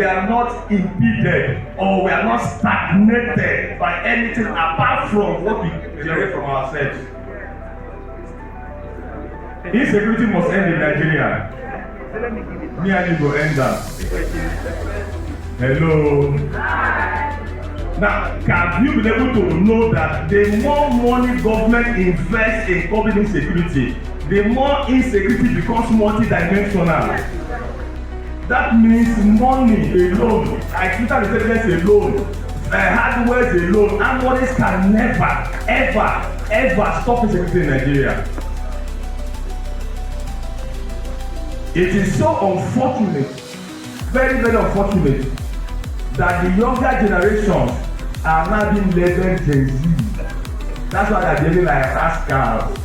we are not impeded or we are not stagnated by anything apart from what we generate from ourselves. Insecurity must end in Nigeria. Me and you go end up. Hello. Now, can you be able to know that the more money government invests in COVID insecurity, the more insecurity becomes multidimensional. That means money alone, artificial intelligence alone, hardware alone, and monies can never, ever stop insecurity in Nigeria. It is so unfortunate, very, very unfortunate, that the younger generations are now being labeled Gen Z. That's why they are behaving like rascals,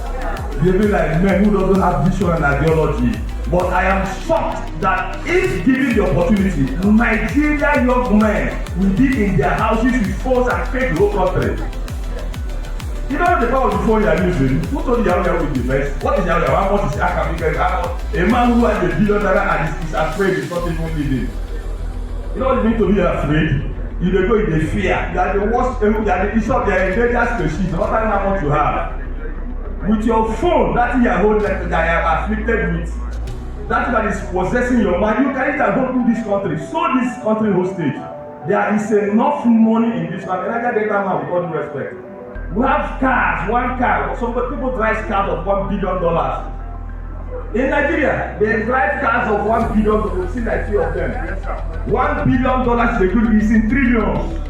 behaving like men who don't have vision and ideology. But I am shocked that if given the opportunity, Nigerian young men will be in their houses with phones and take the whole country. You know the power of the phone you are using. Who told you Yahoo with the best? What is Yahoo? How much is Akabika? A man who has $1 billion and is afraid is not even living. You know what you mean to be afraid? You dey go in the fear. You are the worst. You are the issue of the endangered species. No matter how much you have, with your phone, that thing you are holding that I am afflicted with, that is possessing your mind. You carry that go through this country. So this country hostage. There is enough money in this country. Nigeria data man, with all due respect. We have cars, one car. Some people drive cars of $1 billion. In Nigeria, they drive cars of $1 billion. We've seen like 3 of them. $1 billion is in trillions.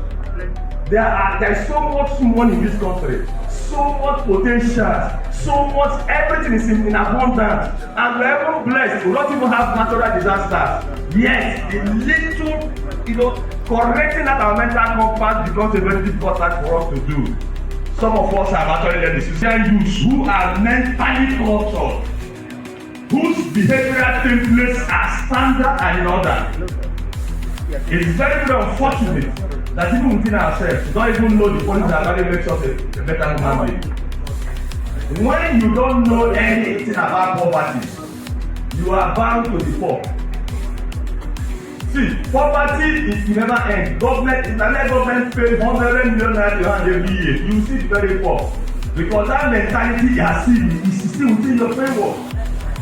There is so much money in this country, so much potential, so much everything is in abundance, and we're even blessed. We don't even have natural disasters. Yet, the little, correcting that our mental compass becomes a very difficult task for us to do. Some of us have actually led the Sicilian youths who are mentally cultured, whose behavioral templates are standard and in order. It is very, very unfortunate that even within ourselves, we don't even know the policy that really makes us a better human being. When you don't know anything about poverty, you are bound to be poor. See, poverty is never end. Government pay 100 million naira every year. You see the very poor. Because that mentality you are seeing is still within your framework.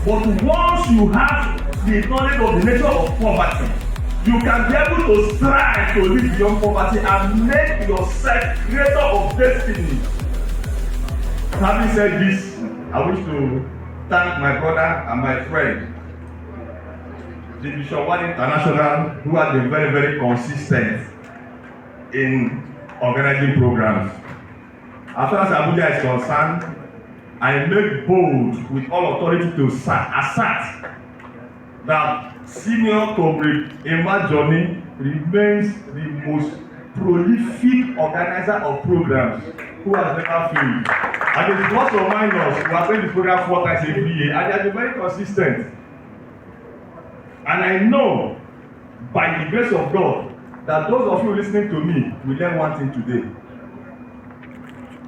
But once you have the knowledge of the nature of poverty, you can be able to strive to live beyond poverty and make yourself creator of destiny. Having said this, I wish to thank my brother and my friend, the Bishop One International, who has been very, very consistent in organizing programs. As far as Abuja is concerned, I make bold with all authority to assert that Senior Comrade Emma Johnny remains the most prolific organizer of programs who has never failed. And it's not to remind us, we are doing this program 4 times every year, and they are very consistent. And I know, by the grace of God, that those of you listening to me will learn one thing today.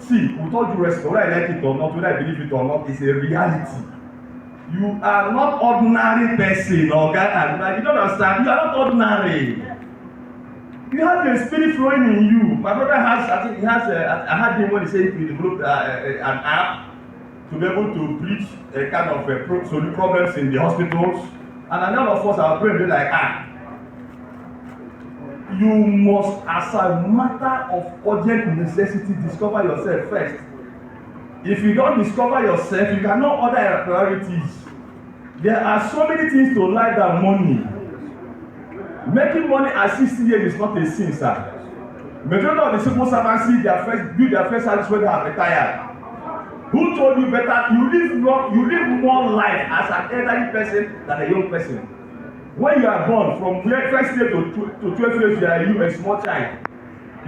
See, with all due respect, whether I like it or not, whether I believe it or not, it's a reality. You are not ordinary person, or guy. You don't understand. You are not ordinary. You have the spirit flowing in you. My brother has, I think he has. I heard him when he said he developed an app to be able to preach a kind of solve problems in the hospitals. And a lot of us are praying like, you must, as a matter of urgent necessity, discover yourself first. If you don't discover yourself, you cannot order your priorities. There are so many things to life than money. Making money at 60 years is not a sin, sir. Majority of the civil servants build their first house when they are retired. Who told you better? You live more life as an elderly person than a young person. When you are born, from first year to 12 years, you are a small child.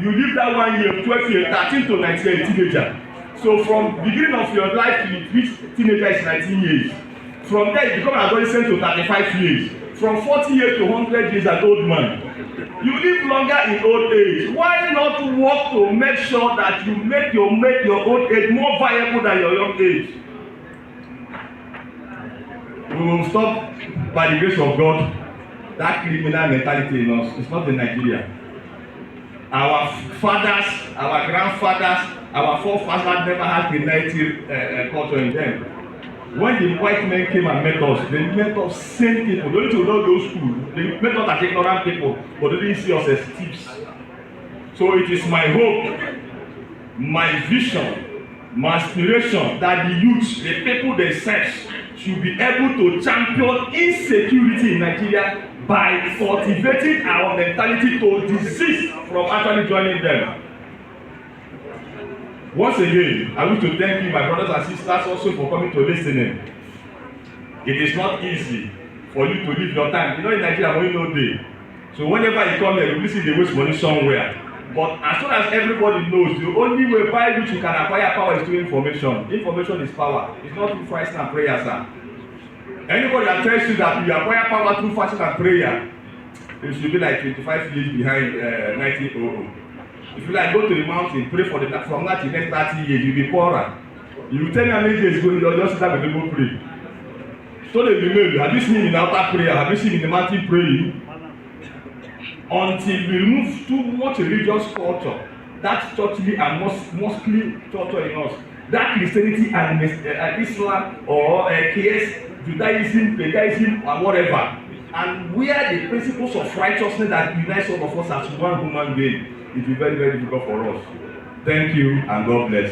You live that 1 year, 12 years, 13 to 19 years, a teenager. So from beginning of your life to reach teenager is 19 years. From there you become adolescent to 35 years. From 40 years to 100 years an old man. You live longer in old age. Why not work to make sure that you make your old age more viable than your young age? We will stop by the grace of God that criminal mentality in us. It's not in Nigeria. Our fathers, our grandfathers, our forefathers never had criminality culture in them. When the white men came and met us, they met us same people. They didn't know go school. They met us as ignorant people, but they didn't see us as thieves. So it is my hope, my vision, my aspiration that the youth, the people themselves, should be able to champion insecurity in Nigeria by cultivating our mentality to desist from actually joining them. Once again, I wish to thank you, my brothers and sisters, also for coming to listening. It is not easy for you to leave your time. You know, in Nigeria, money no day. So whenever you come here, you listen, they waste money somewhere. But as soon as everybody knows, the only way by which you can acquire power is through information. Information is power. It's not through fasting and prayer, sir. Anybody that tells you that you acquire power through fasting and prayer, it should be like 25 years behind 1900. If you like go to the mountain, pray for from that to the next 30 years, you'll be poorer. You tell me how many days ago you just sit down with people pray. So they believe, have you seen him in outer prayer? Have you seen him in the mountain praying? Until we remove too much religious culture, that churchly and mostly culture in us, that Christianity and Islam or Judaism, paganism, or whatever, and where the principles of righteousness that unites all of us as one human being, it will be very, very difficult for us. Thank you and God bless.